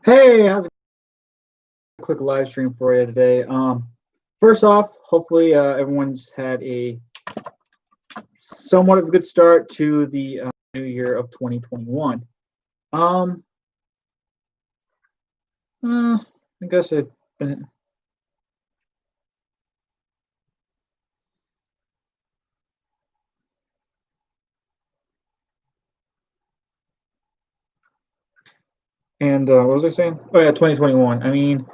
Hey, how's it? A quick live stream for you today. First off, hopefully everyone's had a somewhat of a good start to the new year of 2021. Um, I guess I've been, and what was I saying? Oh yeah, 2021. I mean,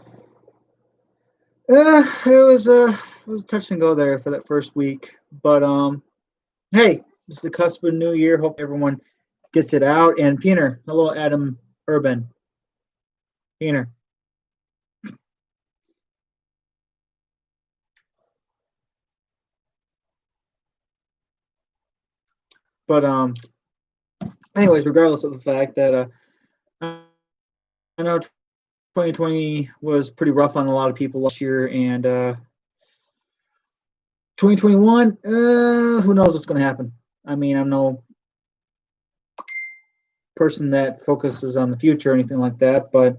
it was touch and go there for that first week, but hey, it's the cusp of new year. Hope everyone gets it out. And Peter, hello, Adam Urban. Peter, but anyways, regardless of the fact that I know 2020 was pretty rough on a lot of people last year, and 2021, who knows what's going to happen? I mean, I'm no person that focuses on the future or anything like that, but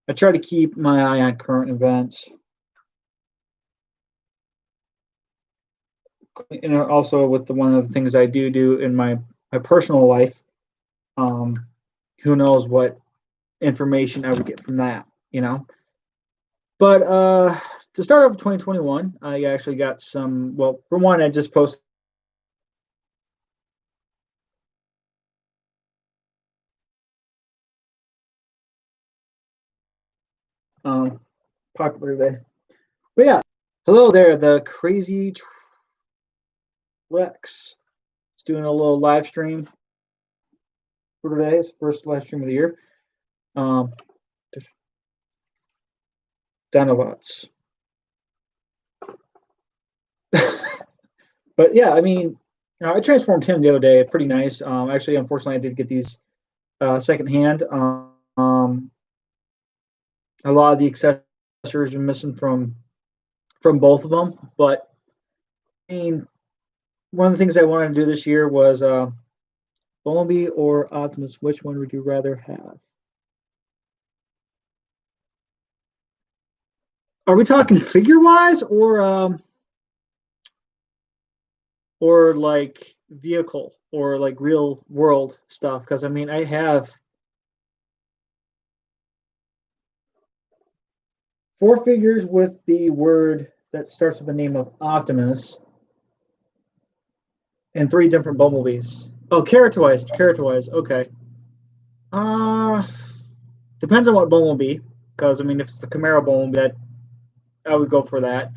I try to keep my eye on current events. And also with the one of the things I do in my personal life, um, who knows what information I would get from that, you know? But to start off 2021, I actually got some. Well, for one, I just posted um, popular today. But yeah, hello there, the crazy Rex. Just doing a little live stream for today. It's the first live stream of the year. Um, just Dinobots. But yeah, I mean, I transformed him the other day. Pretty nice. Actually, unfortunately, I did get these secondhand. A lot of the accessories are missing from both of them. But I mean, one of the things I wanted to do this year was Bumblebee or Optimus. Which one would you rather have? Are we talking figure wise or like vehicle or like real world stuff? Because I mean, I have four figures with the word that starts with the name of Optimus and three different Bumblebees. Oh, character wise. Okay. Uh Depends on what Bumblebee. Because I mean, if it's the Camaro Bumblebee, that I would go for that.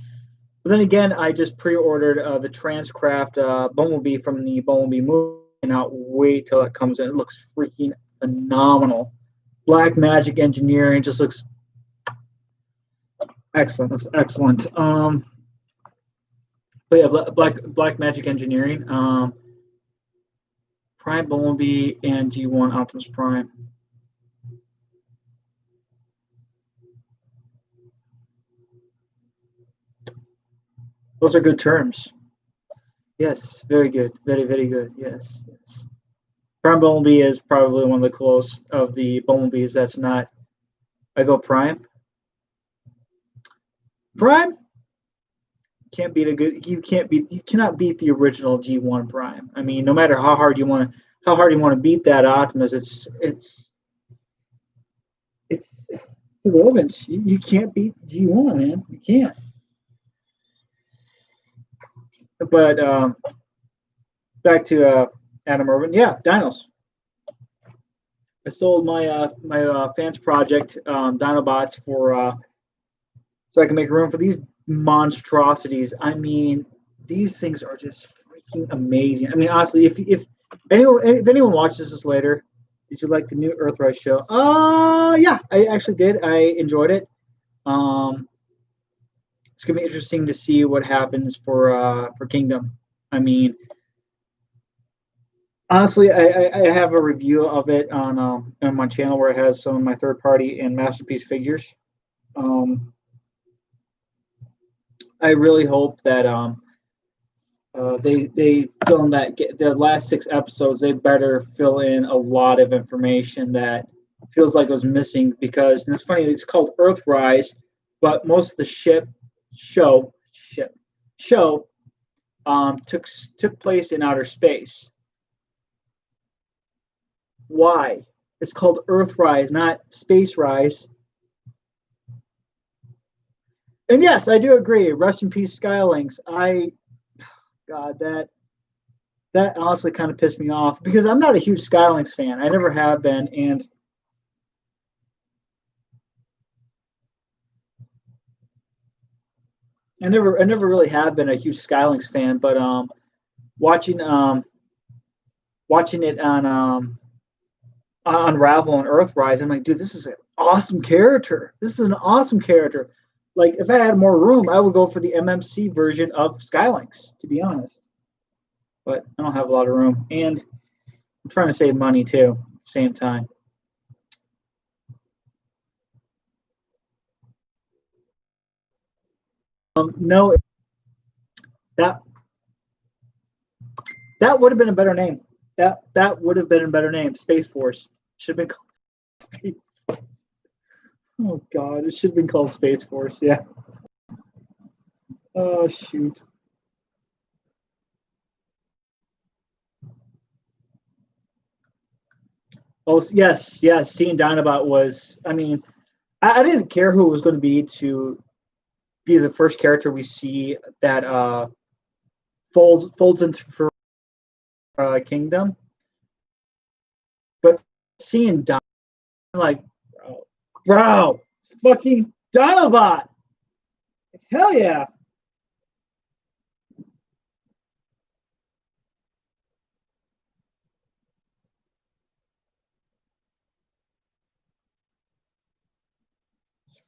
But then again, I just pre-ordered the Transcraft Bumblebee from the Bumblebee movie, and I'll wait till it comes in. It looks freaking phenomenal. Black Magic Engineering just looks excellent. Looks excellent. But yeah, Black Magic Engineering, Prime Bumblebee, and G1 Optimus Prime. Those are good terms. Yes, very good. Very good. Yes, yes. Prime Bumblebee is probably one of the coolest of the Bumblebees that's not. I go Prime. Prime can't beat a good. You cannot beat the original G1 Prime. I mean, no matter how hard you want to beat that Optimus, it's irrelevant. You can't beat G1, man. You can't. But back to Adam Urban. Yeah, Dinos. I sold my fans project Dinobots for so I can make room for these monstrosities. I mean, these things are just freaking amazing. I mean, honestly, if anyone watches this later, did you like the new Earthrise show? Yeah, I actually did. I enjoyed it. Um, it's gonna be interesting to see what happens for Kingdom. I mean, honestly, I have a review of it on my channel where it has some of my third party and masterpiece figures. Um, I really hope that they fill in that the last six episodes. They better fill in a lot of information that feels like it was missing because, and it's funny, it's called Earthrise, but most of the show took place in outer space. Why? It's called Earthrise, not Space Rise. And yes, I do agree. Rest in peace, Skylinks. God, that honestly kind of pissed me off because I'm not a huge Skylinks fan. I never have been, and I never really have been a huge Skylinks fan. But watching watching it on Unravel and Earthrise, I'm like, dude, this is an awesome character. This is an awesome character. Like, if I had more room, I would go for the MMC version of Skylinks, to be honest. But I don't have a lot of room, and I'm trying to save money too at the same time. No, that would have been a better name. That would have been a better name. Space Force should have been called Space Force. Oh God, it should have been called Space Force. Yeah. Oh shoot. Oh yes, yes. Seeing Dinobot was. I mean, I didn't care who it was going to be the first character we see that folds into Kingdom. But seeing Dinobot, like, bro, fucking Dinobot. Hell yeah.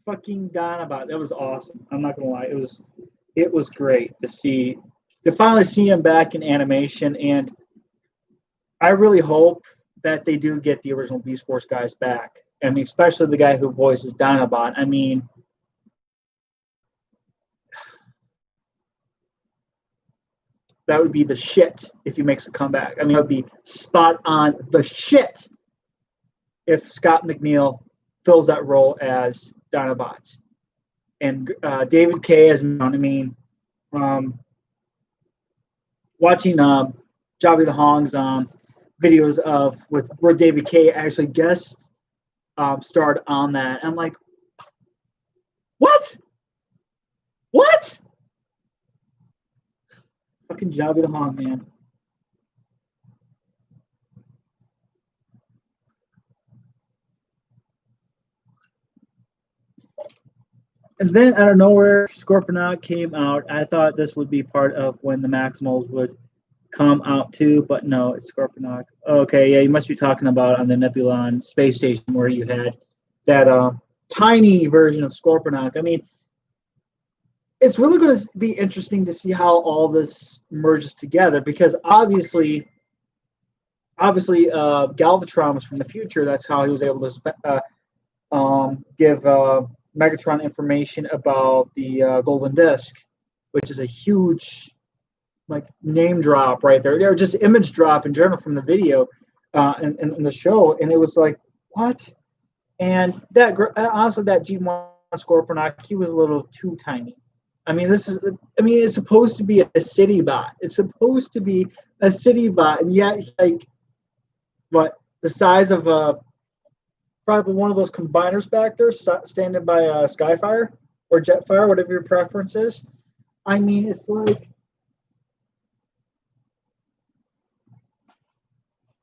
Fucking Dinobot. That was awesome. I'm not gonna lie. It was great to finally see him back in animation, and I really hope that they do get the original Beast Force guys back. I mean, especially the guy who voices Dinobot. I mean, that would be the shit if he makes a comeback. I mean, it would be spot on the shit if Scott McNeil fills that role as Dinobot. And David Kaye as, I mean, watching Javi the Hong's videos of with where David Kaye actually guest starred on that. I'm like, what? What? Fucking Javi the Hong, man. And then out of nowhere, Scorponok came out. I thought this would be part of when the Maximals would come out too, but no, it's Scorponok. Okay, yeah, you must be talking about on the Nebulon space station where you had that tiny version of Scorponok. I mean, it's really going to be interesting to see how all this merges together because obviously, Galvatron was from the future. That's how he was able to give Megatron information about the Golden Disc, which is a huge like name drop right there, or just image drop in general from the video in the show, and it was like, what? And that honestly, that G1 Scorponok, he was a little too tiny. I mean, it's supposed to be a city bot. It's supposed to be a city bot, and yet, like, what the size of probably one of those combiners back there standing by Skyfire or Jetfire, whatever your preference is. I mean, it's like,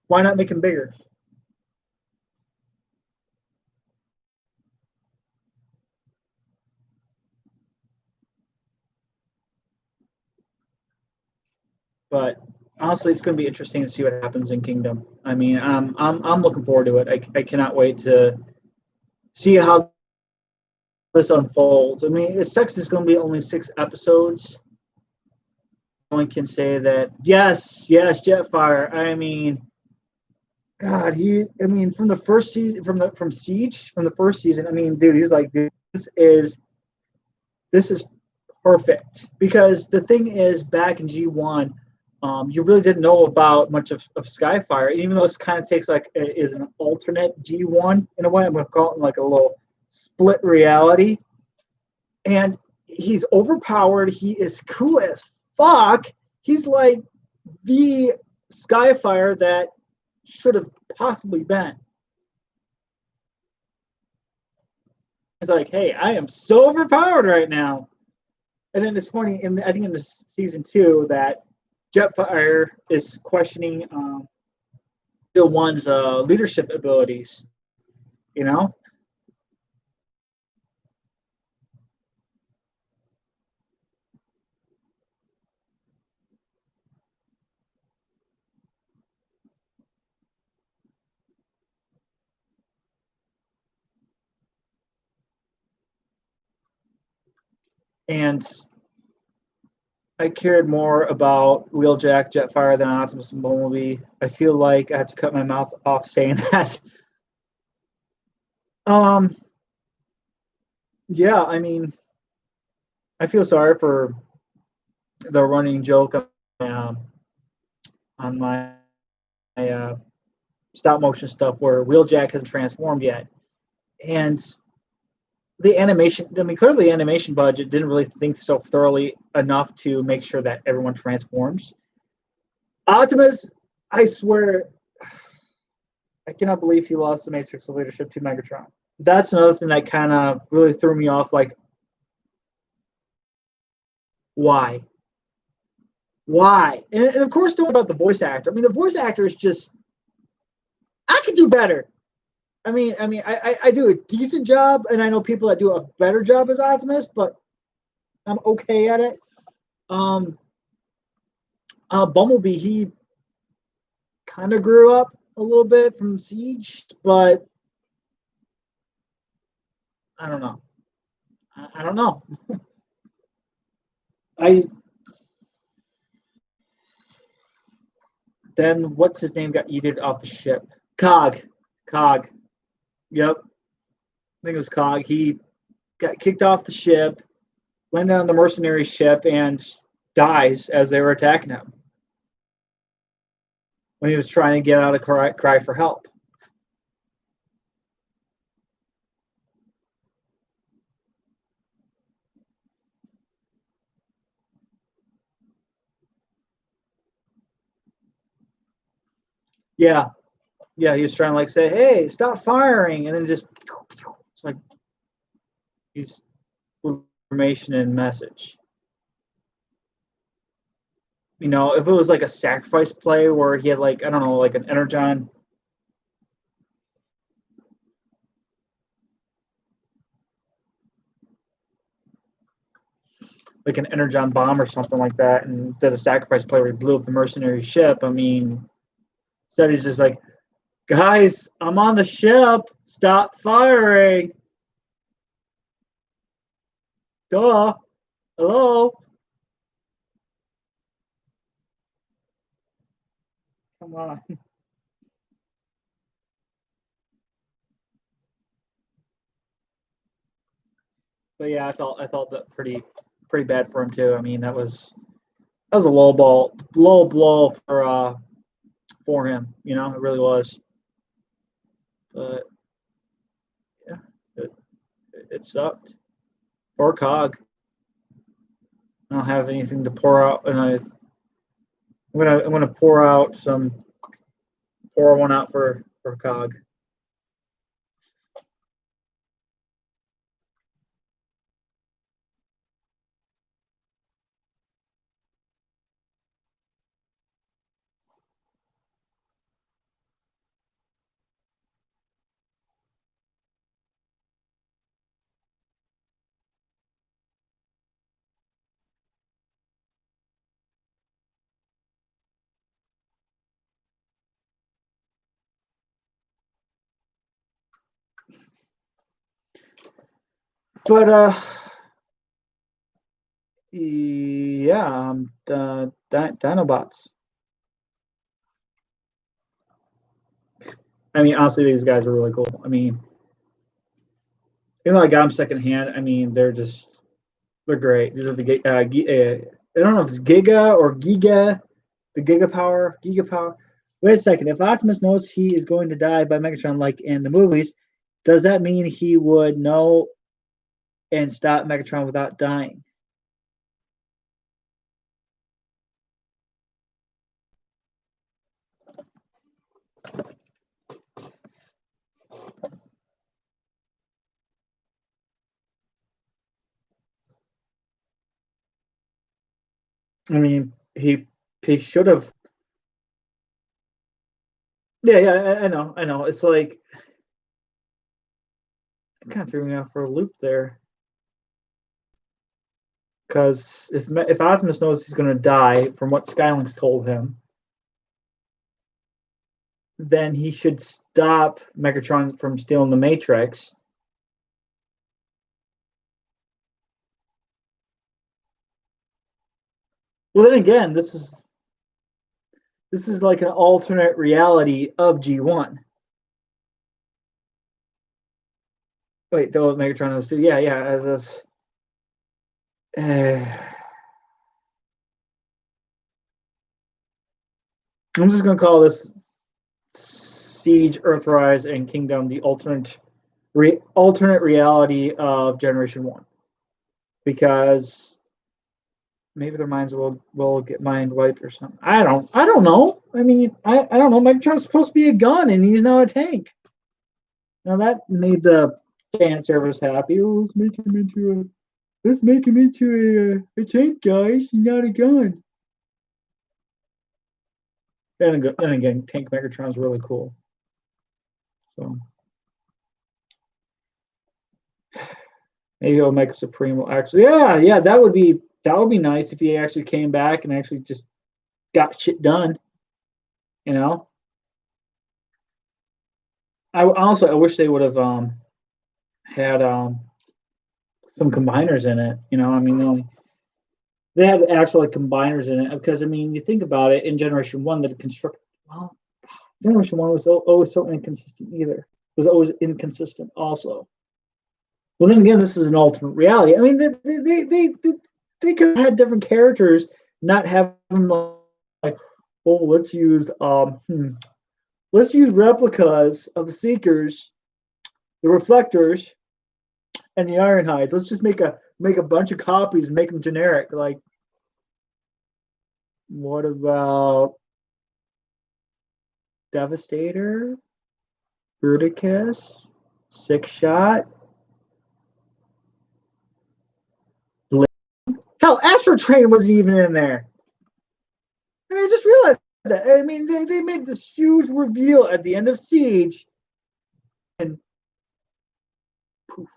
why not make him bigger? But honestly, it's going to be interesting to see what happens in Kingdom. I mean, I'm looking forward to it. I cannot wait to see how this unfolds. I mean, it sucks. It's going to be only 6 episodes. One can say that yes, Jetfire. I mean, God, I mean, from the first season, from Siege, from the first season. I mean, dude, he's like, dude, this is perfect because the thing is, back in G1, You really didn't know about much of Skyfire, even though this kind of takes like is an alternate G1 in a way. I'm going to call it like a little split reality. And he's overpowered. He is cool as fuck. He's like the Skyfire that should have possibly been. He's like, hey, I am so overpowered right now. And then it's funny, I think in this season 2 that Jetfire is questioning the one's leadership abilities, you know? And I cared more about Wheeljack, Jetfire than Optimus and Bumblebee. I feel like I have to cut my mouth off saying that. Um, yeah, I mean, I feel sorry for the running joke on my stop motion stuff where Wheeljack hasn't transformed yet. And the animation, I mean, clearly the animation budget didn't really think so thoroughly enough to make sure that everyone transforms. Optimus, I swear, I cannot believe he lost the Matrix of Leadership to Megatron. That's another thing that kind of really threw me off. Like, why? Why? And of course, don't about the voice actor. I mean, the voice actor is just, I could do better. I do a decent job, and I know people that do a better job as Optimus, but I'm okay at it. Bumblebee, he kind of grew up a little bit from Siege, but I don't know. I don't know. I then what's his name got yeeted off the ship? Cog. Cog. Yep. I think it was Cog. He got kicked off the ship, landed on the mercenary ship, and dies as they were attacking him when he was trying to get out a cry for help. Yeah. Yeah, he was trying to like say, hey, stop firing, and then just it's like he's information and message. You know, if it was like a sacrifice play where he had like, I don't know, like an energon, like an energon bomb or something like that, and did a sacrifice play where he blew up the mercenary ship. I mean, instead he's just like, guys, I'm on the ship, stop firing. Duh. Hello. Come on. But yeah, I felt that pretty bad for him too. I mean, that was a low blow for him. You know, it really was. But yeah, it sucked. Or Cog. I don't have anything to pour out, and I'm gonna pour one out for Cog. But yeah, Dinobots. I mean, honestly, these guys are really cool. I mean, even though I got them secondhand, I mean, they're great. These are the I don't know if it's Giga or Giga, the Gigapower. Wait a second. If Optimus knows he is going to die by Megatron, like in the movies, does that mean he would know and stop Megatron without dying? I mean, he should have. Yeah, yeah, I know. It's like it kind of threw me off for a loop there. Because if Optimus knows he's going to die from what Skylinks told him, then he should stop Megatron from stealing the Matrix. Well, then again, this is like an alternate reality of G1. Wait, though Megatron knows too. Yeah, yeah. As this, I'm just gonna call this Siege, Earthrise, and Kingdom the alternate reality of Generation 1, because maybe their minds will get mind wiped or something. I don't know. I mean, I don't know. Megatron's supposed to be a gun, and he's now a tank. Now that made the fan service happy. Oh, let's make him into a tank, guys. He's not a gun. Then again, Tank Megatron's really cool. So maybe he'll make a Supreme. Actually, yeah, that would be nice if he actually came back and actually just got shit done. You know. I wish they would have had some combiners in it. You know, I mean, they had actual like combiners in it, because I mean, you think about it, in Generation 1, that Generation 1 was always so inconsistent. Either was always inconsistent. Also, well, then again, this is an alternate reality. I mean, they could have had different characters, not have them like, oh, let's use replicas of the Seekers, the Reflectors, and the Ironhides. Let's just make a bunch of copies and make them generic. Like, what about Devastator, Bruticus, Six Shot? Hell, Astro Train wasn't even in there. I mean, I just realized that. I mean, they made this huge reveal at the end of Siege, and poof.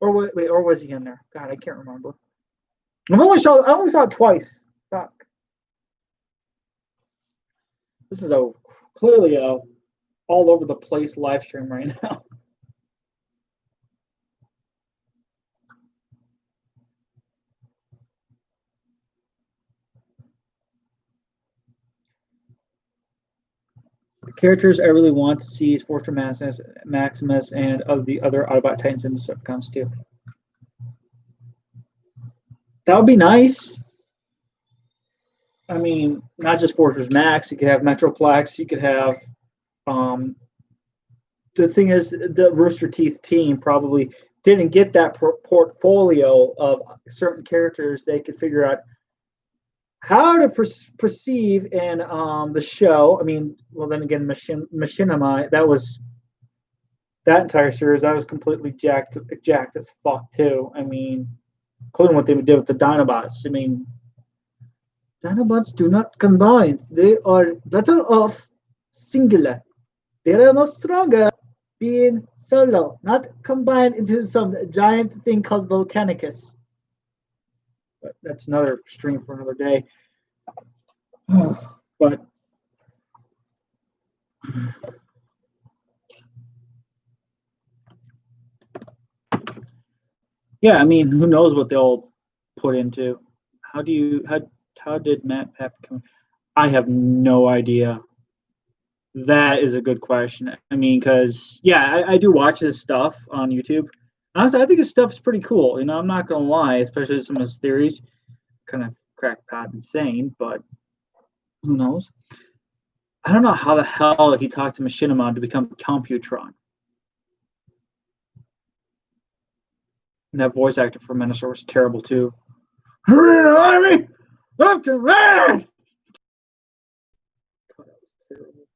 Or was he in there? God, I can't remember. I only saw it twice. Fuck. This is clearly a all over the place live stream right now. The characters I really want to see is Fortress Maximus, and of the other Autobot Titans and Decepticons too. That would be nice. I mean, not just Fortress Max. You could have Metroplex. You could have. The thing is, the Rooster Teeth team probably didn't get that portfolio of certain characters they could figure out how to perceive in the show. I mean, well, then again, Machinima, that entire series, that was completely jacked as fuck too. I mean, including what they did with the Dinobots. I mean, Dinobots do not combine. They are better off singular. They are much stronger being solo, not combined into some giant thing called Volcanicus. But that's another stream for another day. But yeah, I mean, who knows what they'll put into? How did Matt Pep come? I have no idea. That is a good question. I mean, because yeah, I do watch his stuff on YouTube. Honestly, I think his stuff's pretty cool. You know, I'm not gonna lie, especially some of his theories, kind of crackpot insane. But Who knows? I don't know how the hell he talked to Machinima to become Computron. And that voice actor for Menasor was terrible too. Army of command. God, that was terrible.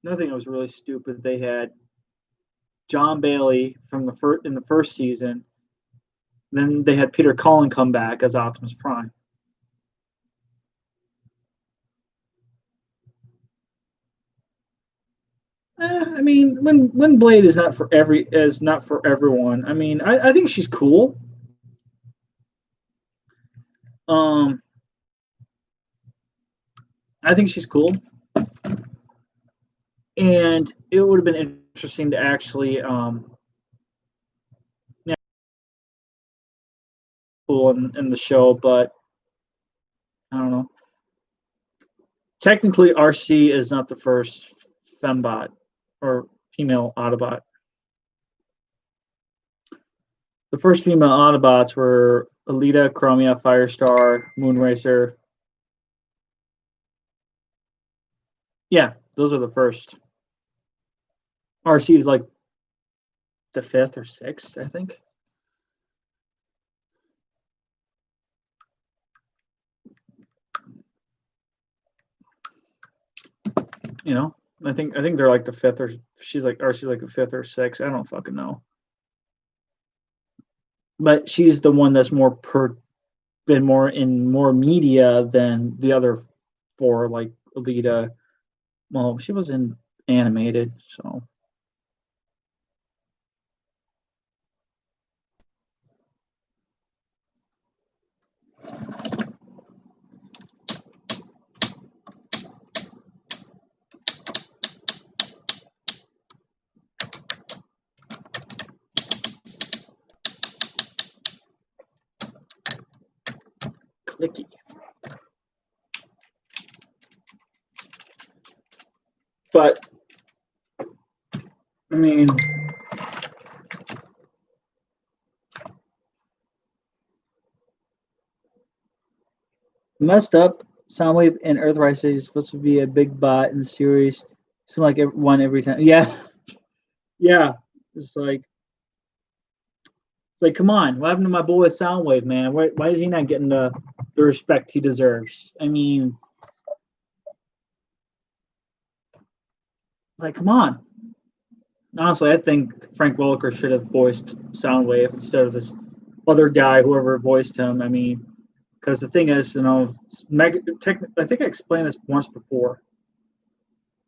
Another thing that was really stupid. They had John Bailey from in the first season. Then they had Peter Cullen come back as Optimus Prime. I mean, when Blade is not for everyone. I mean, I think she's cool. I think she's cool, and it would have been interesting to actually cool in the show, but I don't know. Technically, RC is not the first fembot or female Autobot. The first female Autobots were Alita, Chromia, Firestar, Moonracer. Yeah, those are the first. RC is like the 5th or 6th, I think. You know, I think they're like the 5th, or she's like RC's like the 5th or 6th. I don't fucking know. But she's the one that's been more in more media than the other 4, like Alita. Well, she was in animated, so. Clicky. But I mean, messed up. Soundwave and Earthrise is supposed to be a big bot in the series. Seems like one every time. Yeah, yeah. It's like, come on. What happened to my boy Soundwave, man? Why is he not getting the respect he deserves? I mean, like, come on. Honestly, I think Frank Welker should have voiced Soundwave instead of this other guy, whoever voiced him. I mean, because the thing is, you know, I think I explained this once before.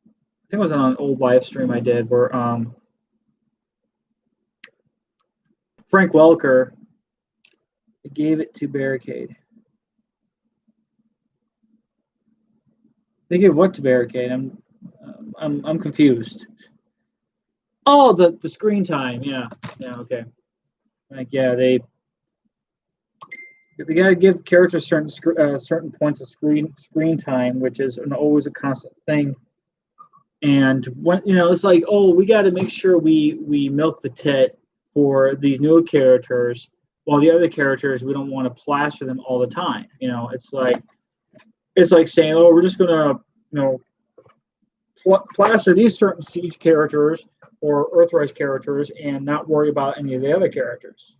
I think it was on an old live stream I did where Frank Welker gave it to Barricade. They gave what to Barricade? I'm confused. Oh, the screen time. Yeah, okay. Like, yeah, they gotta give characters certain points of screen time, which is always a constant thing. And when it's like, oh, we got to make sure we milk the tit for these new characters, while the other characters we don't want to plaster them all the time. It's like saying, oh, we're just gonna plaster these certain Siege characters or Earthrise characters and not worry about any of the other characters.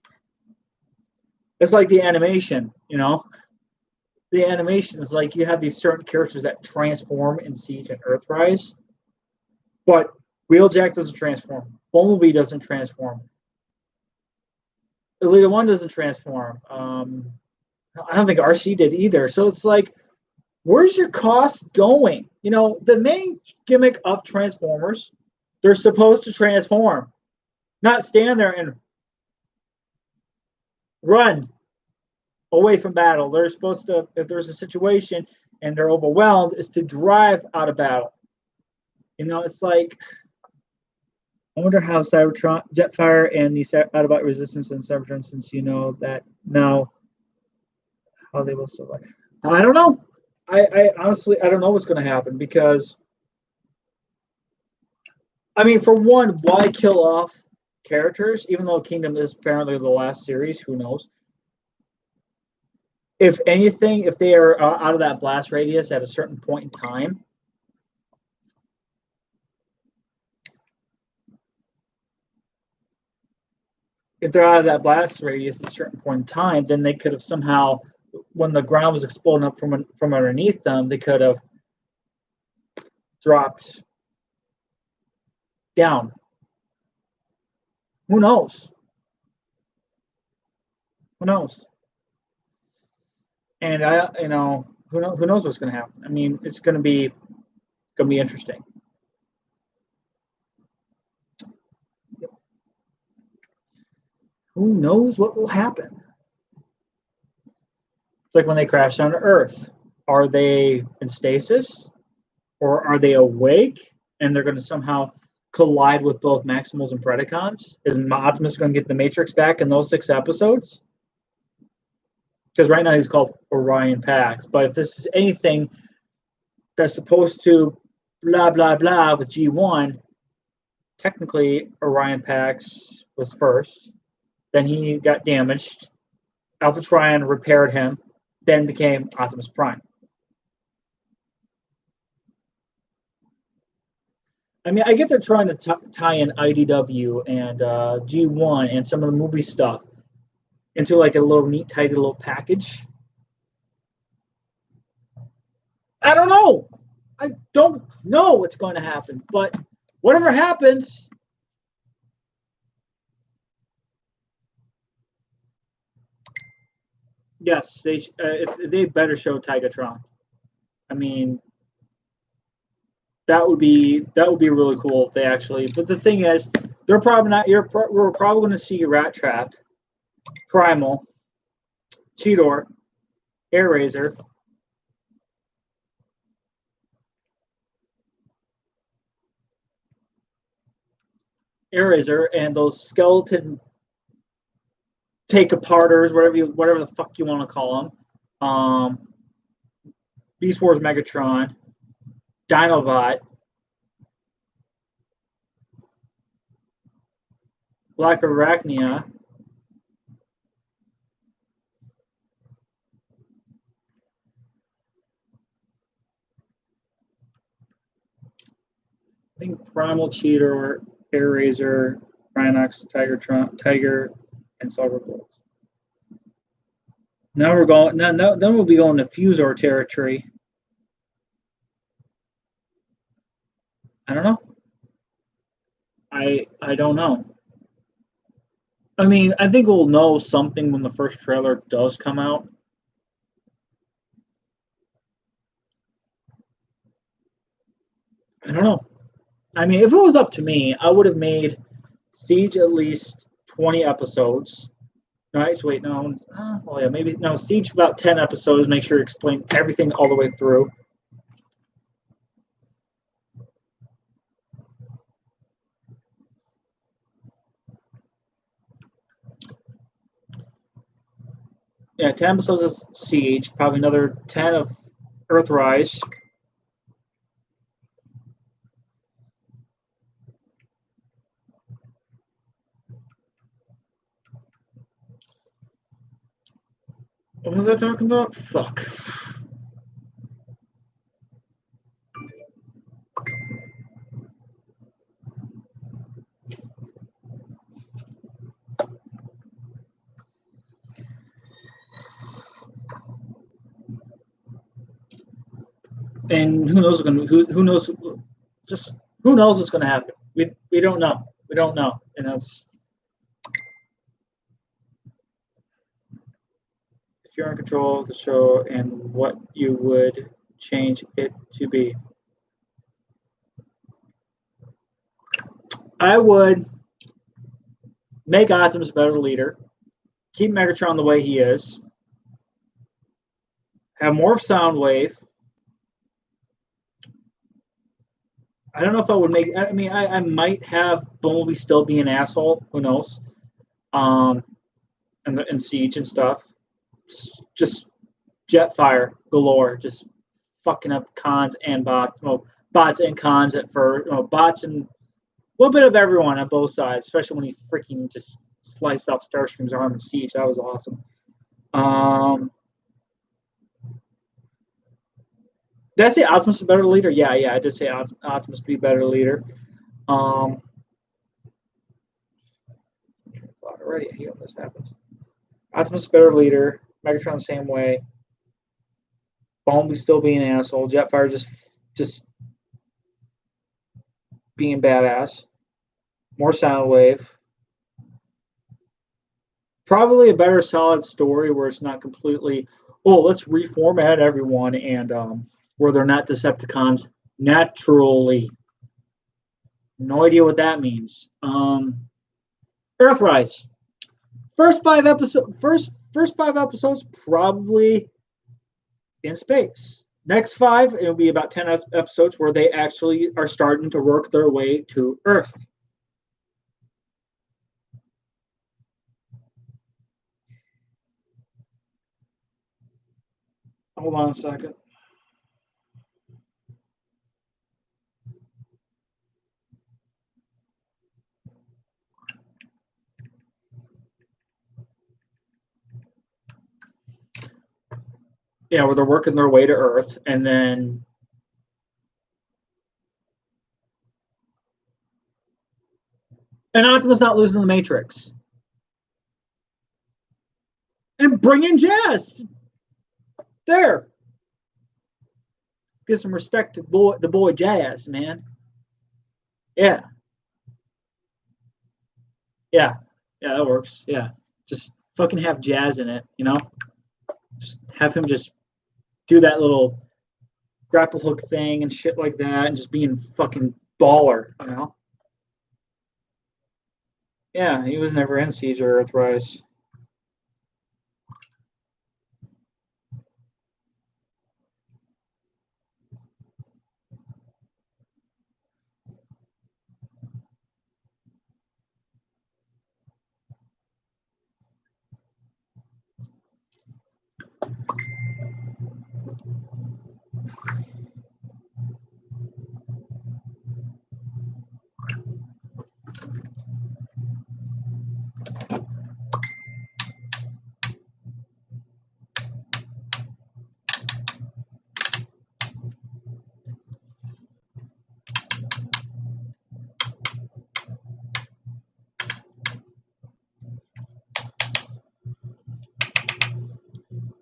It's like the animation, The animation is like you have these certain characters that transform in Siege and Earthrise, but Wheeljack doesn't transform. Bumblebee doesn't transform. Alita 1 doesn't transform. I don't think RC did either. So it's like, where's your cost going? The main gimmick of Transformers, they're supposed to transform, not stand there and run away from battle. They're supposed to, if there's a situation and they're overwhelmed, is to drive out of battle. It's like, I wonder how Cybertron, Jetfire, and the Autobot Resistance and Cybertron, since you know that now, how they will survive. I don't know. I honestly, I don't know what's going to happen because, I mean, for one, why kill off characters? Even though Kingdom is apparently the last series, who knows? if anything, if they are out of that blast radius at a certain point in time, if they're out of that blast radius at a certain point in time, then they could have somehow, when the ground was exploding up from underneath them, they could have dropped down. Who knows? Who knows? And who knows what's going to happen? I mean, it's going to be interesting. Who knows what will happen? It's like when they crash down to Earth. Are they in stasis? Or are they awake and they're going to somehow collide with both Maximals and Predacons? Is Optimus going to get the Matrix back in those 6 episodes? Because right now he's called Orion Pax. But if this is anything that's supposed to blah, blah, blah with G1, technically Orion Pax was first. Then he got damaged. Alpha Trion repaired him, then became Optimus Prime. I mean, I get they're trying to tie in IDW and G1 and some of the movie stuff into like a little neat, tidy little package. I don't know. I don't know what's going to happen, but whatever happens, yes, if they better show Tigatron. I mean, that would be really cool if they actually. But the thing is, they're probably not. We're probably going to see Rat Trap, Primal, Cheetor, Airazor, and those skeleton take aparters, whatever the fuck you want to call them. Beast Wars Megatron, Dinobot, Black Arachnia, I think Primal, Cheetor, Airazor, Rhinox, Tiger, and Cyberbolt. Now we're going. Then we'll be going to Fusor territory. I don't know. I don't know. I mean, I think we'll know something when the first trailer does come out. I don't know. I mean, if it was up to me, I would have made Siege at least 20 episodes. Right? Wait, no. Well, yeah, maybe no. Siege about 10 episodes. Make sure to explain everything all the way through. Yeah, 10 episodes of Siege. Probably another 10 of Earthrise. What was I talking about? Fuck. And who knows who knows just who knows what's going to happen. We don't know. We don't know. And it's if you're in control of the show and what you would change it to be. I would make Optimus a better leader, keep Megatron the way he is, have more of Soundwave. I don't know if I would make. I mean, I might have Bumblebee still be an asshole. Who knows? And Siege and stuff. Just Jetfire galore, just fucking up cons and bots. Well, bots and cons at first. Bots and a little bit of everyone on both sides, especially when he freaking just sliced off Starscream's arm in Siege. That was awesome. Did I say Optimus is a better leader? Yeah, I did say Optimus to be a better leader. Thought already. I hate when this happens. Optimus is a better leader. Megatron the same way. Bumblebee still being an asshole. Jetfire just being badass. More Soundwave. Probably a better solid story where it's not completely, oh, let's reformat everyone and where they're not Decepticons naturally. No idea what that means. Earthrise. First five episodes probably in space. Next 5, it'll be about 10 episodes where they actually are starting to work their way to Earth. Hold on a second. Yeah, where they're working their way to Earth, and then Optimus not losing the Matrix. And bring in Jazz. There. Give some respect to the boy Jazz, man. Yeah. Yeah, that works. Yeah. Just fucking have Jazz in it, you know? Just have him just do that little grapple hook thing and shit like that and just being fucking baller, you know? Yeah, he was never in Siege or Earthrise.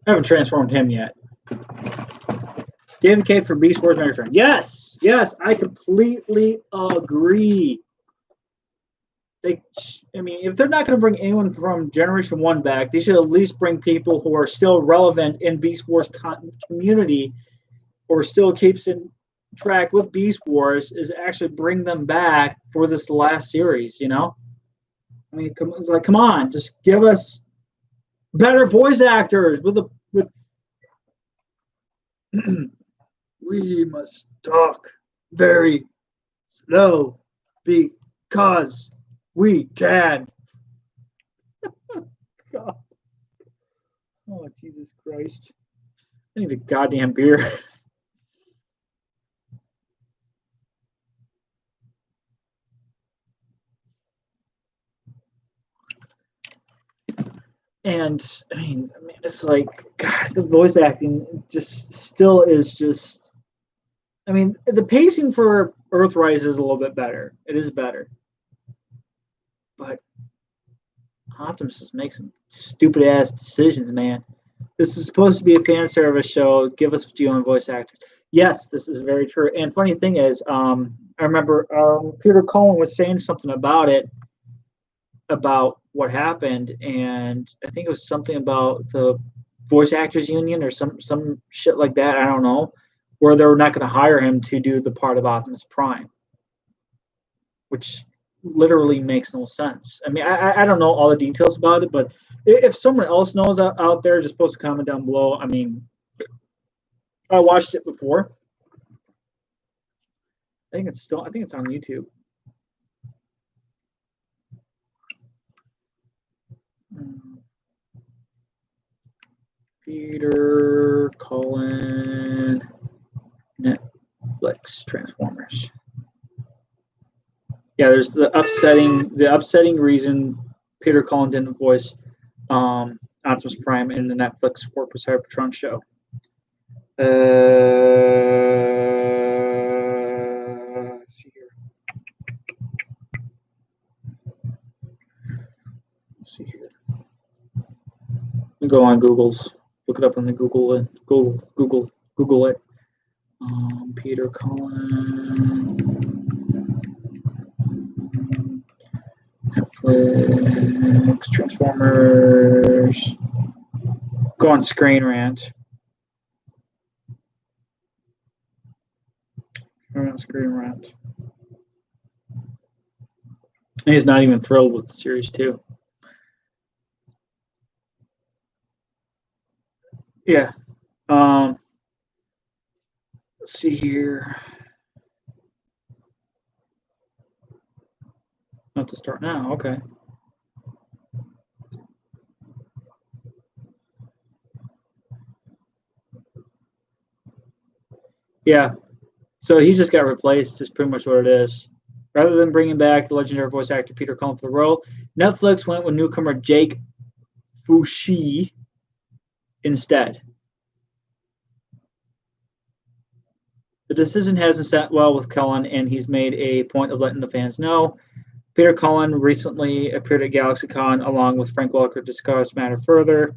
I haven't transformed him yet. David Cage for Beast Wars Megatron. Yes, I completely agree. If they're not going to bring anyone from Generation 1 back, they should at least bring people who are still relevant in Beast Wars community or still keeps in track with Beast Wars, is actually bring them back for this last series, you know? I mean, it's like, come on, just give us better voice actors with we must talk very slow because we can. God. Oh, Jesus Christ. I need a goddamn beer. And I mean, it's like, gosh, the voice acting just still is just. I mean, the pacing for Earthrise is a little bit better. It is better, but Optimus just makes some stupid ass decisions, man. This is supposed to be a fan service show. Give us genuine voice actors. Yes, this is very true. And funny thing is, I remember Peter Cullen was saying something about it, about what happened, and I think it was something about the voice actors union or some shit like that. I don't know, where they were not going to hire him to do the part of Optimus Prime, which literally makes no sense. I mean, I don't know all the details about it, but if someone else knows out there, just post a comment down below. I mean, I watched it before. I think it's on YouTube. Peter Cullen Netflix Transformers. Yeah, there's the upsetting reason Peter Cullen didn't voice Optimus Prime in the Netflix War for Cybertron show. Go on Google's. Look it up on the Google it. Peter Cullen, Netflix, Transformers. Go on Screen Rant. Screen Rant. And he's not even thrilled with the series too. Yeah. Let's see here. Not to start now. Okay. Yeah. So he just got replaced. Is pretty much what it is. Rather than bringing back the legendary voice actor Peter Cullen for the role, Netflix went with newcomer Jake Fushi instead. The decision hasn't sat well with Cullen, and he's made a point of letting the fans know. Peter Cullen recently appeared at GalaxyCon along with Frank Welker to discuss matter further.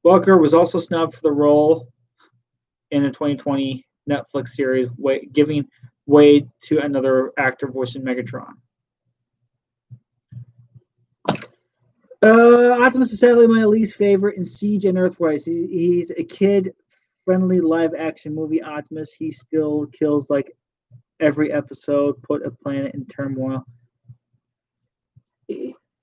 Welker was also snubbed for the role in the 2020 Netflix series, giving way to another actor voicing Megatron. Optimus is sadly my least favorite in Siege and Earthrise. He's a kid-friendly live-action movie. Optimus, he still kills like every episode, put a planet in turmoil.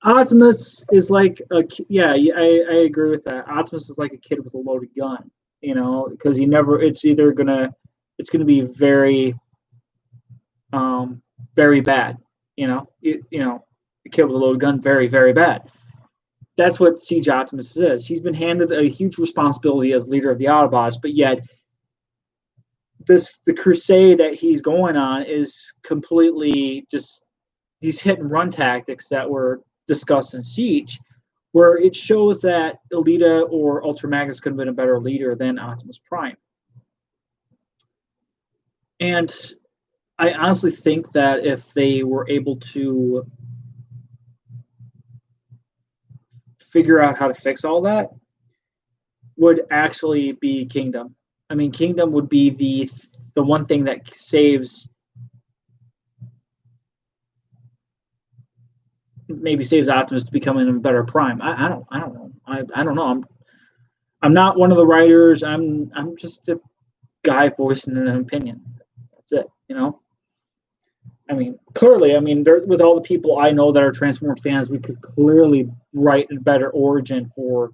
Optimus is like I agree with that. Optimus is like a kid with a loaded gun, because it's gonna be very, very bad. A kid with a loaded gun, very, very bad. That's what Siege Optimus is. He's been handed a huge responsibility as leader of the Autobots, but yet the crusade that he's going on is completely just these hit and run tactics that were discussed in Siege, where it shows that Elita or Ultra Magnus could have been a better leader than Optimus Prime. And I honestly think that if they were able to figure out how to fix all that, would actually be Kingdom. I mean, Kingdom would be the one thing that saves Optimus to becoming a better Prime. I don't know. I don't know. I'm not one of the writers. I'm just a guy voicing an opinion. That's it. I mean, clearly, with all the people I know that are Transformers fans, we could clearly write a better origin for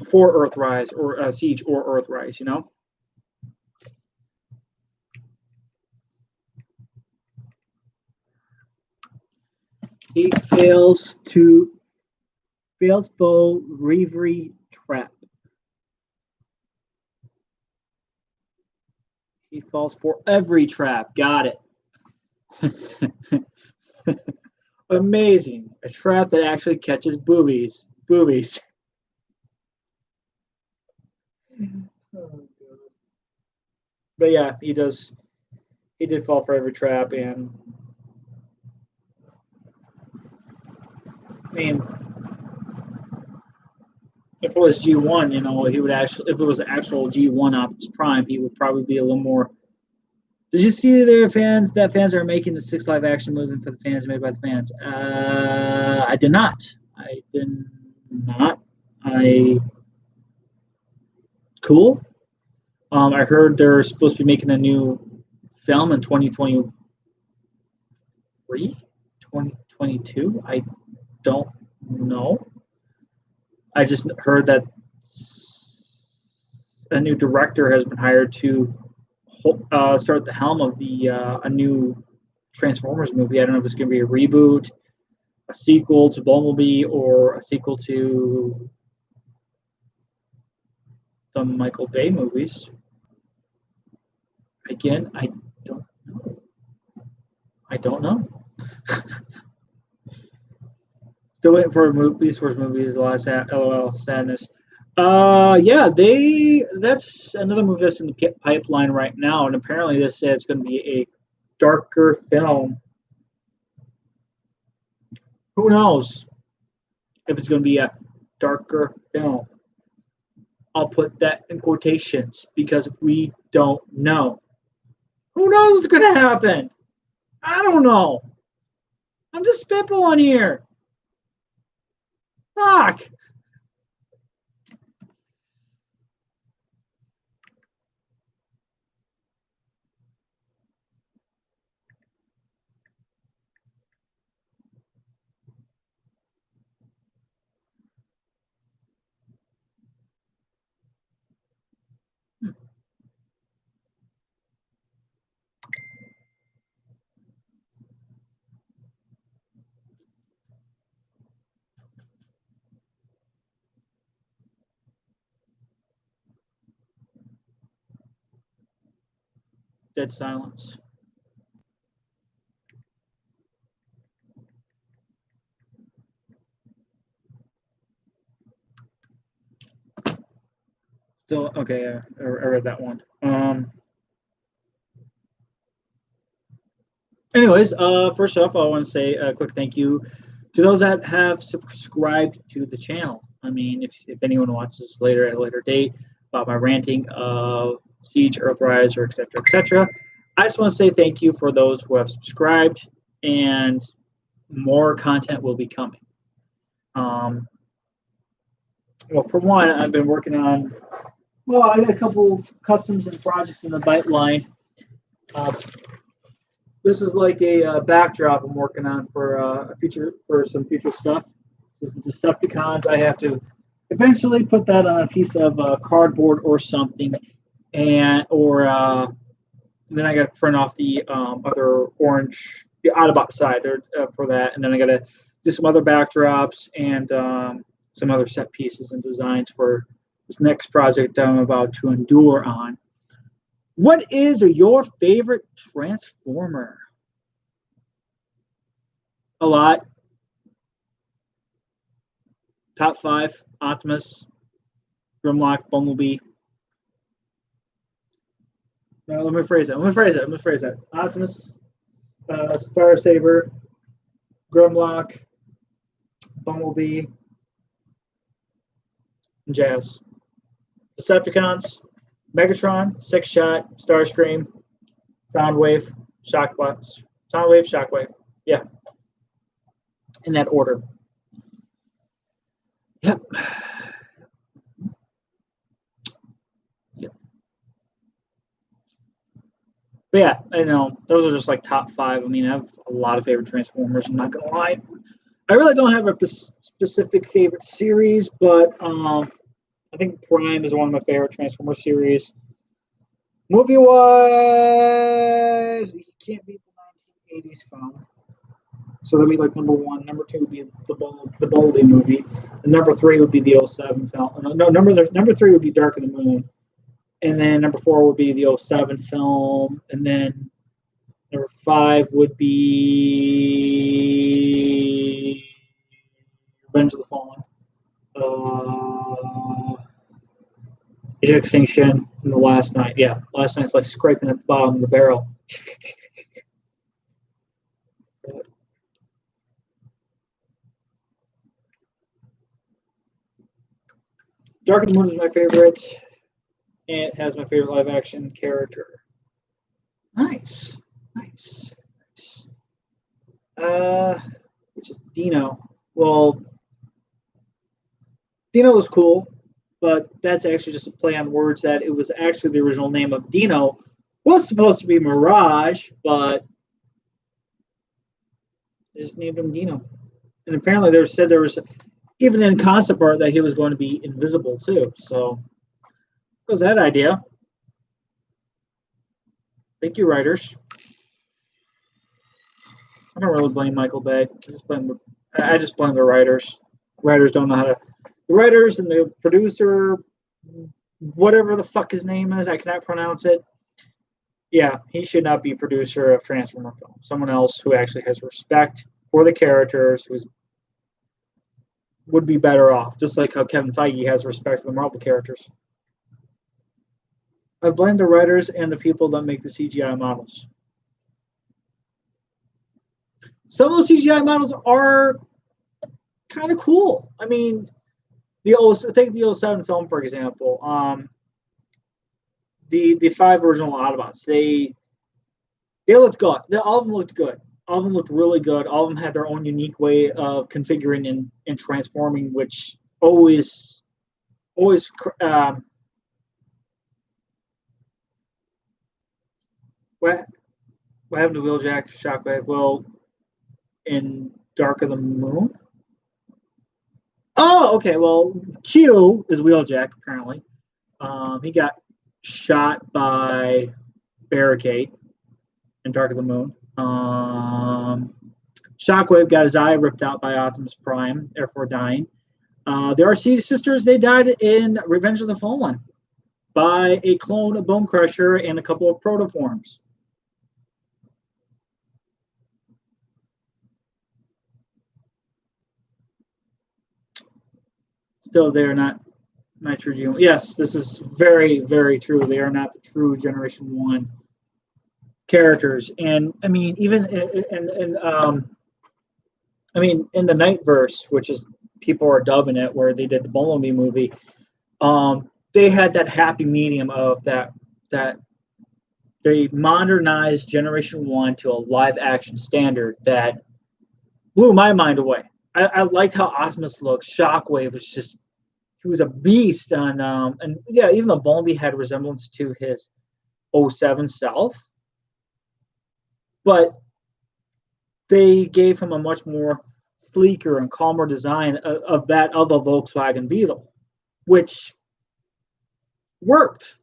Earthrise or Siege or Earthrise. He fails foe Reverie trap. He falls for every trap. Got it. Amazing. A trap that actually catches boobies. Boobies. But yeah, he does. He did fall for every trap, and I mean, if it was G1, he would actually. If it was actual G1 Optimus Prime, he would probably be a little more. Did you see that fans are making the 6 live action movie for the fans, made by the fans? I did not. Cool. I heard they're supposed to be making a new film in 2023, 2022. I don't know. I just heard that a new director has been hired to start the helm of a new Transformers movie. I don't know if it's going to be a reboot, a sequel to Bumblebee, or a sequel to the Michael Bay movies. Again, I don't know. Still waiting for a movie. Beast Wars movie is the last LOL sadness. That's another movie that's in the pipeline right now, and apparently they say it's going to be a darker film. Who knows? if it's going to be a darker film. I'll put that in quotations because we don't know. Who knows what's going to happen? I don't know. I'm just spitballing here. Fuck. Dead silence. Still okay. I read that one. Anyways, first off, I want to say a quick thank you to those that have subscribed to the channel. I mean, if anyone watches this later at a later date about my ranting of Siege, Earthrise, or etc., I just want to say thank you for those who have subscribed, and more content will be coming. Well, for one, I've been working on. Well, I got a couple customs and projects in the pipeline. This is like a backdrop I'm working on for some future stuff. This is the Decepticons. I have to eventually put that on a piece of cardboard or something, and then I got to print off the other orange, the Autobot side for that, and then I got to do some other backdrops and some other set pieces and designs for this next project I'm about to endure on. What is your favorite Transformer? A lot. Top 5: Optimus, Grimlock, Bumblebee. No, let me phrase that. Optimus, Starsaber, Grimlock, Bumblebee, and Jazz. Decepticons: Megatron, Six Shot, Starscream, Soundwave, Shockwave. Yeah. In that order. Yep. But yeah, I know those are just like top 5. I mean, I have a lot of favorite Transformers. I'm not gonna lie. I really don't have a specific favorite series, but I think Prime is one of my favorite Transformer series. Movie-wise, you can't beat the 1980s film. So that'd be like number 1. Number 2 would be the Baldy movie. And number 3 would be the 07 film. No, number 3 would be Dark of the Moon. And then number 4 would be the 07 film. And then number 5 would be Revenge of the Fallen. Age of Extinction and The Last Night. Yeah, Last Night's like scraping at the bottom of the barrel. Dark of the Moon is my favorite, and it has my favorite live action character. Nice. Which is Dino. Well, Dino was cool, but that's actually just a play on words. That it was actually the original name of Dino was supposed to be Mirage, but they just named him Dino. And apparently there was even in concept art that he was going to be invisible too. So what was that idea? Thank you, writers. I don't really blame Michael Bay. I just blame the writers. Writers don't know how to. The writers and the producer, whatever the fuck his name is, I cannot pronounce it. Yeah, he should not be producer of Transformer film. Someone else who actually has respect for the characters, would be better off. Just like how Kevin Feige has respect for the Marvel characters. I blame the writers and the people that make the CGI models. Some of those CGI models are kind of cool. I mean, take the '07 film for example. The five original Autobots. They looked good. All of them looked good. All of them looked really good. All of them had their own unique way of configuring and transforming, which always what what happened to Wheeljack, Shockwave? Well, in Dark of the Moon. Oh, okay. Well, Q is Wheeljack apparently. He got shot by Barricade in Dark of the Moon. Shockwave got his eye ripped out by Optimus Prime, therefore dying. The RC sisters, they died in Revenge of the Fallen by a clone of Bone Crusher and a couple of protoforms. Still, they are not true Gen. Yes, this is very, very true. They are not the true Generation 1 characters. And I mean, even in the Nightverse, which is people are dubbing it, where they did the Bumblebee movie, they had that happy medium of that they modernized Generation 1 to a live action standard that blew my mind away. I liked how Optimus looked. Shockwave was just, he was a beast on, and yeah, even though Bumblebee had resemblance to his '07 self, but they gave him a much more sleeker and calmer design of the Volkswagen Beetle, which worked.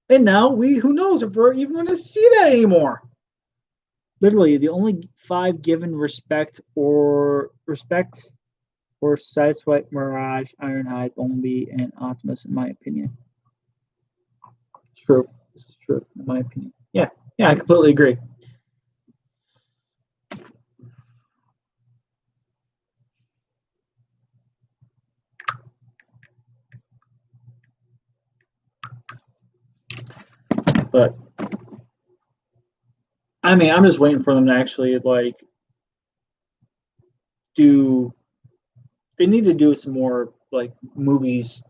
And now who knows if we're even going to see that anymore. Literally, the only five given respect or Sideswipe, Mirage, Ironhide, Bumblebee, and Optimus, in my opinion. True. This is true, in my opinion. Yeah, I completely agree. But I mean, I'm just waiting for them to actually do. They need to do some more movies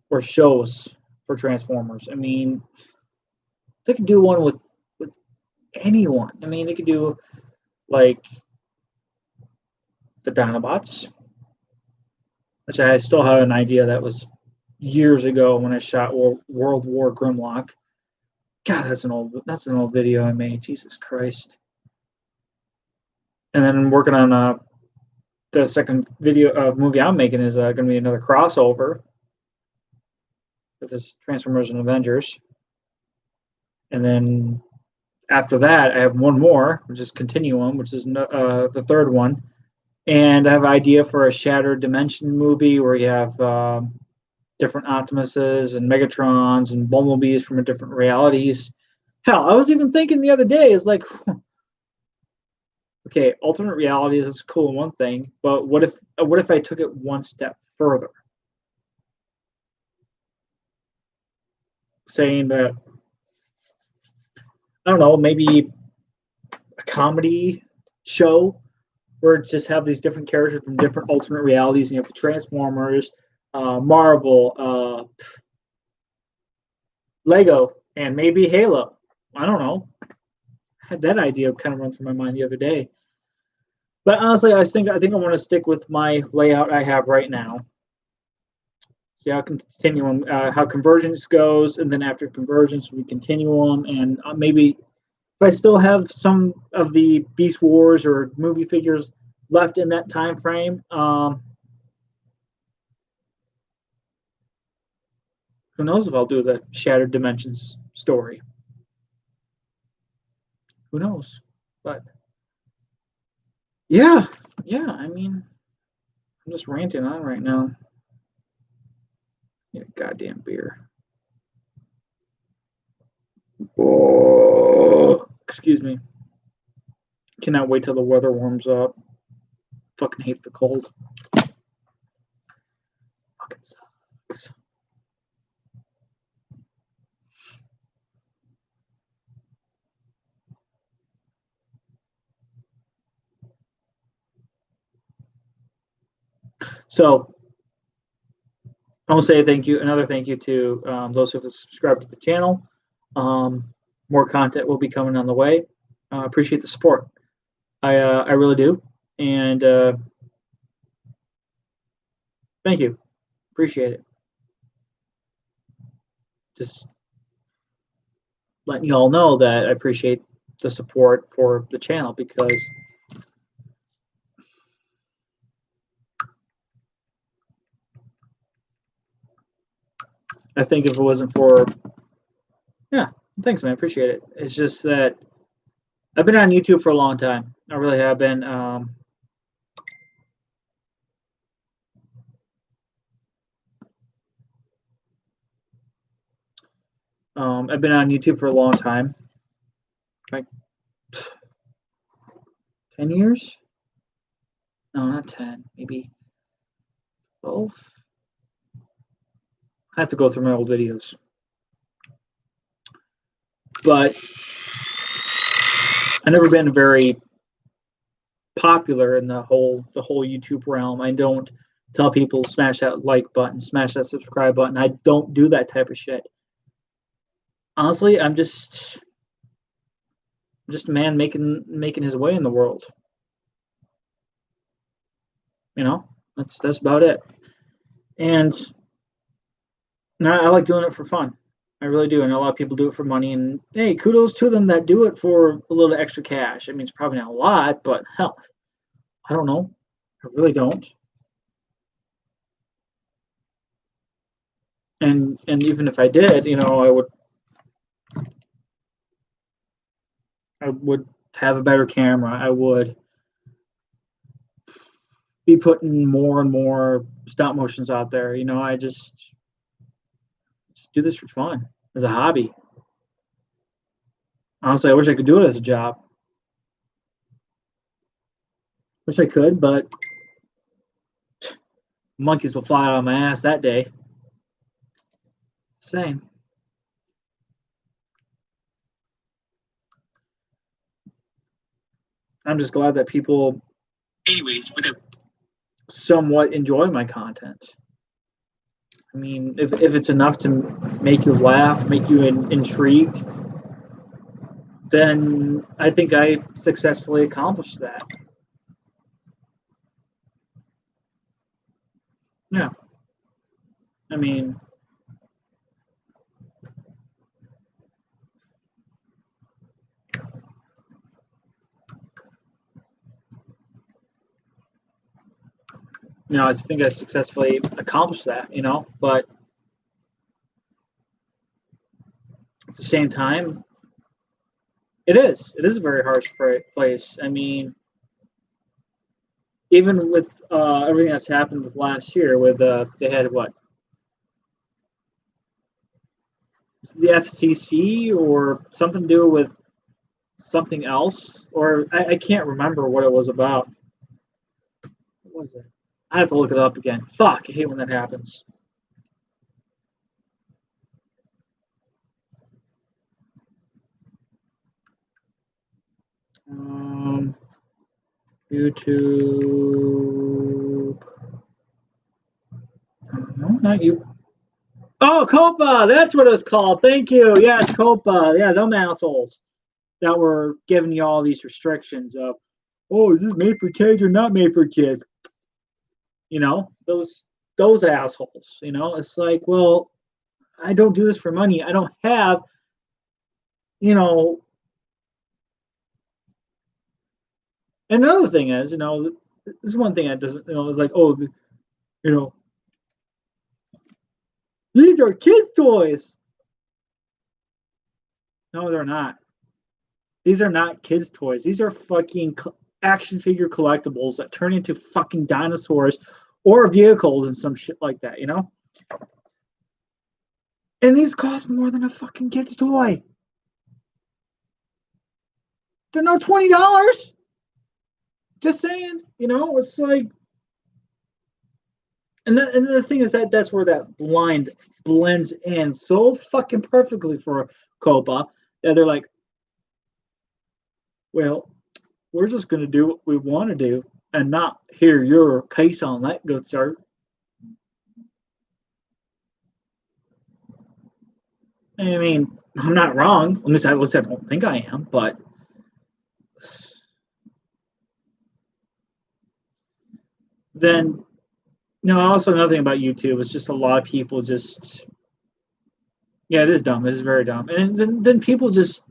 or shows for Transformers. I mean, they could do one with anyone. I mean, they could do the Dinobots, which I still have an idea that was years ago when I shot World War Grimlock. God, that's an old video I made. Jesus Christ. And then I'm working on the second movie I'm making is going to be another crossover with this Transformers and Avengers. And then after that, I have one more, which is Continuum, which is the third one. And I have an idea for a Shattered Dimension movie where you have different Optimuses and Megatrons and Bumblebees from different realities. Hell, I was even thinking the other day, is okay, alternate realities is cool in one thing, but what if I took it one step further? Saying that, I don't know, maybe a comedy show where it just have these different characters from different alternate realities, and you have the Transformers, Marvel, Lego, and maybe Halo. I don't know. I had that idea kind of run through my mind the other day. But honestly, I think I want to stick with my layout I have right now. See how continuum, how convergence goes, and then after convergence we continuum, and maybe if I still have some of the Beast Wars or movie figures left in that time frame, who knows if I'll do the Shattered Dimensions story. Who knows? But yeah, I mean, I'm just ranting on right now. Yeah, goddamn beer. Oh, excuse me. Cannot wait till the weather warms up. Fucking hate the cold. Fucking sucks. So I want to say another thank you to those who have subscribed to the channel. More content will be coming on the way. Appreciate the support. I really do, and thank you. Appreciate it. Just letting you all know that I appreciate the support for the channel, because I think if it wasn't for, yeah, thanks, man. I appreciate it. It's just that I've been on YouTube for a long time. I really have been. I've been on YouTube for a long time, like 10 years. No, not 10, maybe 12. I have to go through my old videos, but I've never been very popular in the whole YouTube realm. I don't tell people smash that like button, smash that subscribe button. I don't do that type of shit. Honestly, I'm just a man making his way in the world. You know, that's about it. And I like doing it for fun. I really do. And a lot of people do it for money. And hey, kudos to them that do it for a little extra cash. I mean, it's probably not a lot, but hell, I don't know. I really don't. And even if I did, you know, I would have a better camera. I would be putting more and more stop motions out there. You know, I just do this for fun, as a hobby. Honestly, I wish I could do it as a job. Wish I could, but monkeys will fly out of my ass that day. Same. I'm just glad that people, anyways, somewhat enjoy my content. I mean, if it's enough to make you laugh, make you intrigued, then I think I successfully accomplished that. Yeah. I mean, you know, I think I successfully accomplished that, you know, but at the same time, it is a very harsh place. I mean, even with everything that's happened with last year, with they had what, the FCC or something to do with something else, or I can't remember what it was about. What was it? I have to look it up again. Fuck, I hate when that happens. YouTube. No, not you. Oh, Copa! That's what it was called. Thank you. Yes, Copa. Yeah, them assholes that were giving you all these restrictions of, oh, is this made for kids or not made for kids? You know, those assholes. You know, it's like, well, I don't do this for money. I don't have, you know. And another thing is, you know, this is one thing that doesn't, you know, it's like, oh, you know, these are kids' toys. No, they're not. These are not kids' toys. These are fucking action figure collectibles that turn into fucking dinosaurs or vehicles and some shit like that, you know? And these cost more than a fucking kid's toy. They're not $20. Just saying, you know, it's like, and the thing is that's where that line blends in so fucking perfectly for Copa that they're like, well, we're just going to do what we want to do and not hear your case on that, good sir. I mean, I'm not wrong. At least I don't think I am. But then, no. Also, another thing about YouTube is just a lot of people just, yeah, it is dumb. It is very dumb. And then people just,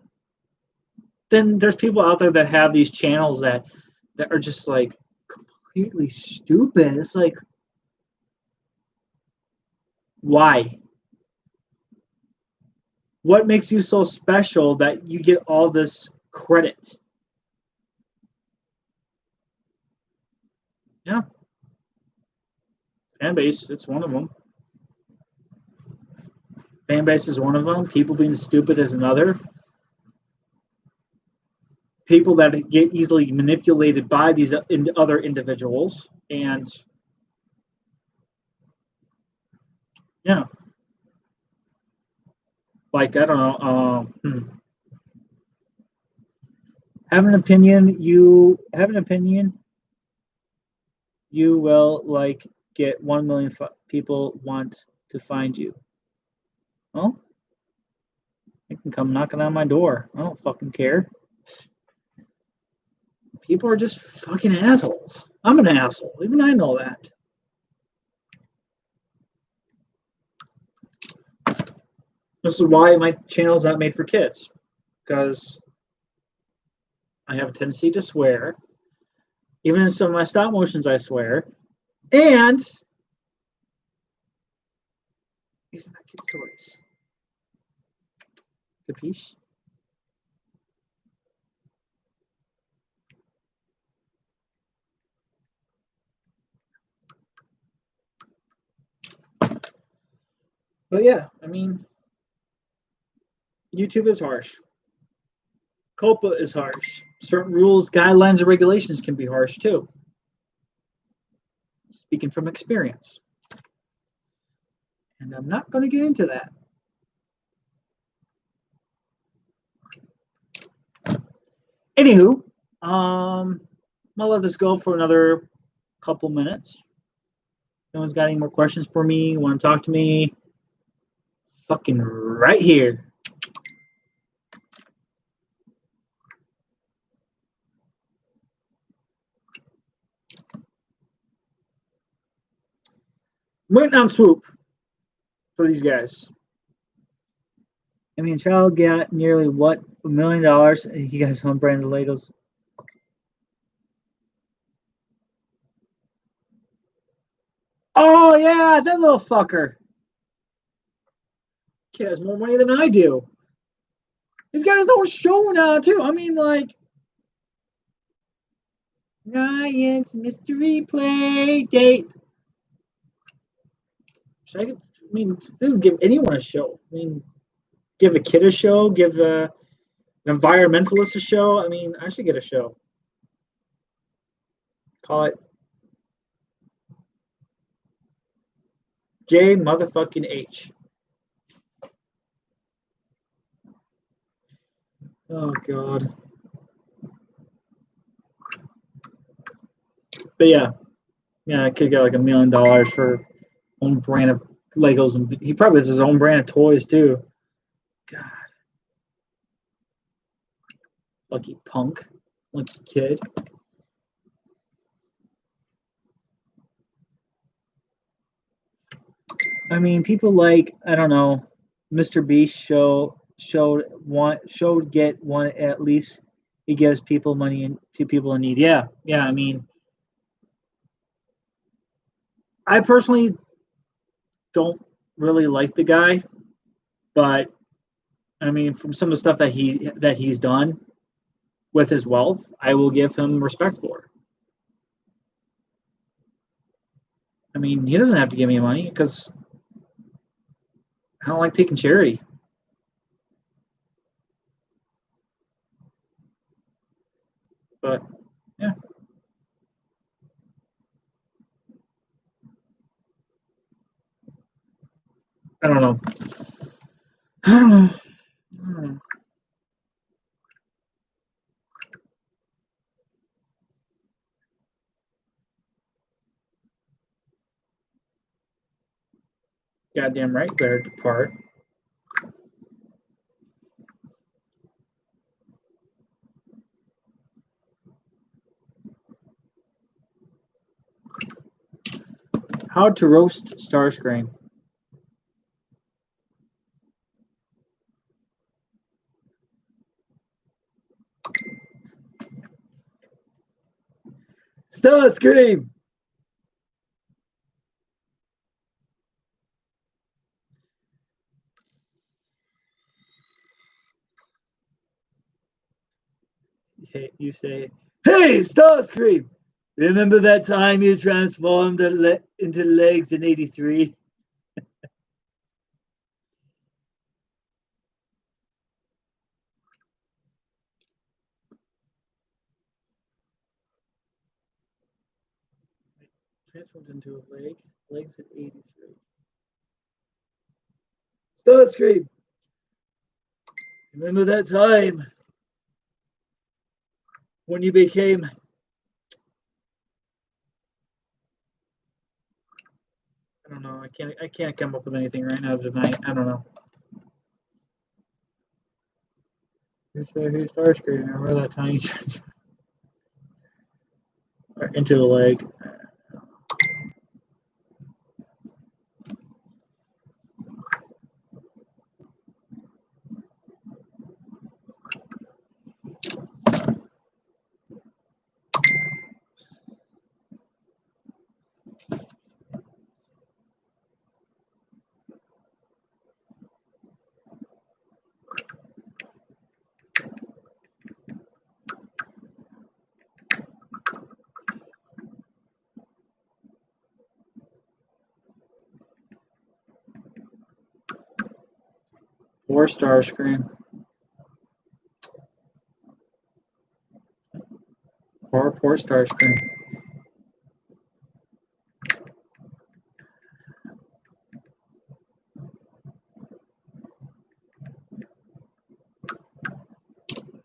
then there's people out there that have these channels that are just like completely stupid. It's like, why? What makes you so special that you get all this credit? Yeah, fan base, it's one of them. Fan base is one of them. People being stupid is another. People that get easily manipulated by these other individuals, and yeah, like I don't know. Have an opinion. You have an opinion. You will like get 1 million people want to find you. Well, they can come knocking on my door. I don't fucking care. People are just fucking assholes. I'm an asshole. Even I know that. This is why my channel is not made for kids, because I have a tendency to swear. Even in some of my stop motions, I swear. And these are not kids' toys. Capiche? But yeah, I mean, YouTube is harsh. COPA is harsh. Certain rules, guidelines, and regulations can be harsh too. Speaking from experience. And I'm not going to get into that. Anywho, I'll let this go for another couple minutes. No one's got any more questions for me, want to talk to me, fucking right here. Went on swoop for these guys. I mean, Child got nearly what, $1 million. He got his own brand of Legos. Oh yeah, that little fucker. Kid has more money than I do. He's got his own show now too. I mean, like Ryan's Mystery Play Date. I mean, dude, give anyone a show. I mean, give a kid a show. Give an environmentalist a show. I mean, I should get a show. Call it J motherfucking H. Oh god. But yeah, I could get like $1 million for own brand of Legos, and he probably has his own brand of toys too. God, lucky punk, lucky kid. I mean, people like, I don't know, Mr. Beast showed get one at least. He gives people money to people in need. Yeah. I mean, I personally don't really like the guy, but I mean, from some of the stuff that he's done with his wealth, I will give him respect for. I mean, he doesn't have to give me money because I don't like taking charity. But yeah, I don't know. I don't know. I don't know. Goddamn right, better depart. How to roast Starscream. Starscream! You say, "Hey, Starscream! Remember that time you transformed into legs in '83?" Transformed into a leg. Legs at 83. Starscream! Remember that time when you became... I don't know. I can't come up with anything right now tonight. I don't know. Who's Starscream? Remember that time you into the leg? 4 Starscream. Poor Starscream.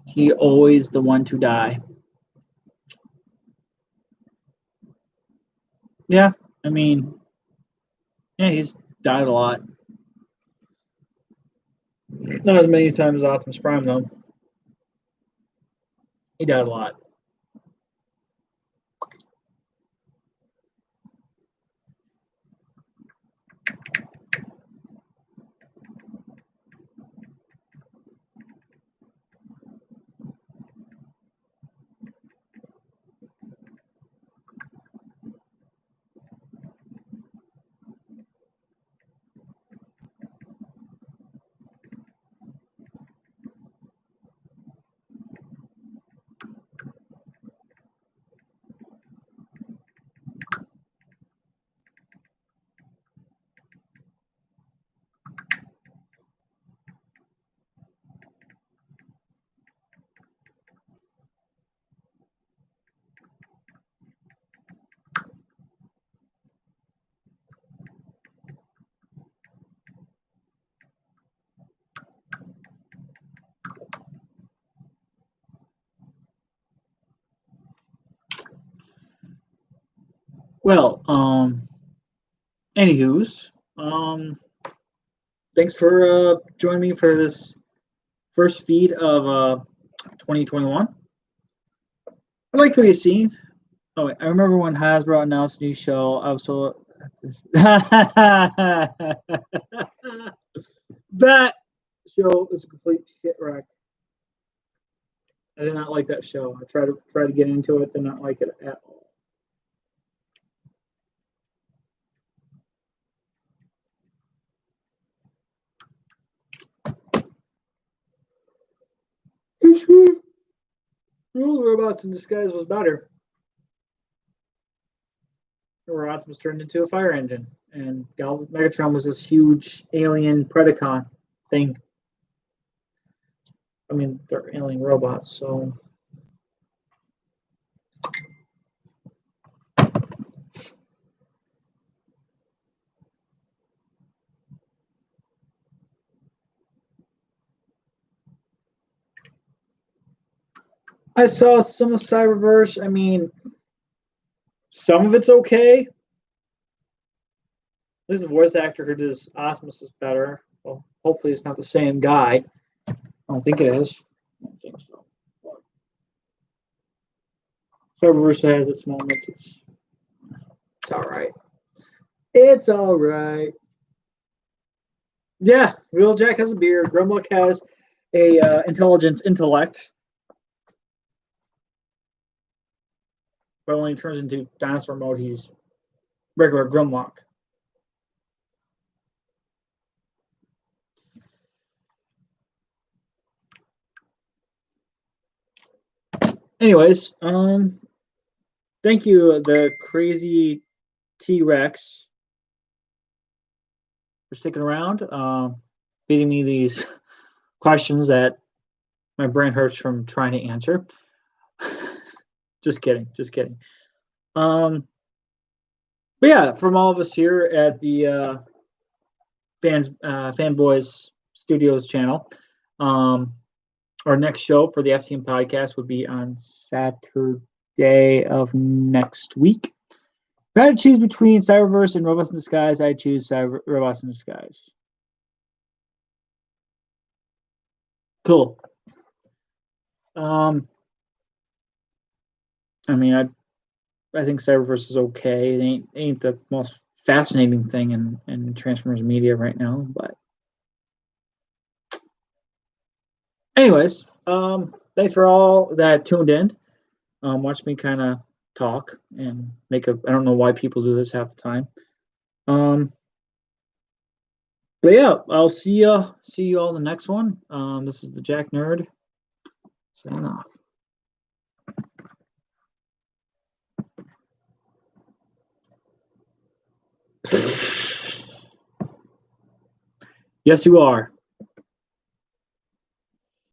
He always the one to die. Yeah, I mean, yeah, he's died a lot. Not as many times as Optimus Prime, though. He died a lot. Well, anywho's, thanks for joining me for this first feed of 2021. I like what you see. Oh, wait, I remember when Hasbro announced a new show. I was so that show was a complete shit wreck. I did not like that show. I tried to get into it, did not like it at all. Rule Robots in Disguise was better. Where Optimus turned into a fire engine, and Megatron was this huge alien Predacon thing. I mean, they're alien robots, so. I saw some of Cyberverse. I mean, some of it's okay. At least the voice actor who does Optimus is better. Well, hopefully it's not the same guy. I don't think it is. I don't think so. Cyberverse has its moments. It's all right. It's all right. Yeah, Wheeljack has a beard. Grimlock has a intellect. But when he turns into dinosaur mode, he's regular Grimlock. Anyways, thank you, the crazy T-Rex, for sticking around, feeding me these questions that my brain hurts from trying to answer. Just kidding, just kidding. But yeah, from all of us here at the Fanboys Studios channel, our next show for the FTM podcast would be on Saturday of next week. If I had to choose between Cyberverse and Robots in Disguise, I'd choose Robots in Disguise. Cool. I mean, I think Cyberverse is okay. It ain't the most fascinating thing in Transformers media right now, but anyways, thanks for all that tuned in. Watch me kind of talk and make a. I don't know why people do this half the time. But yeah, I'll see you all in the next one. This is the Jack Nerd signing off. Yes, you are.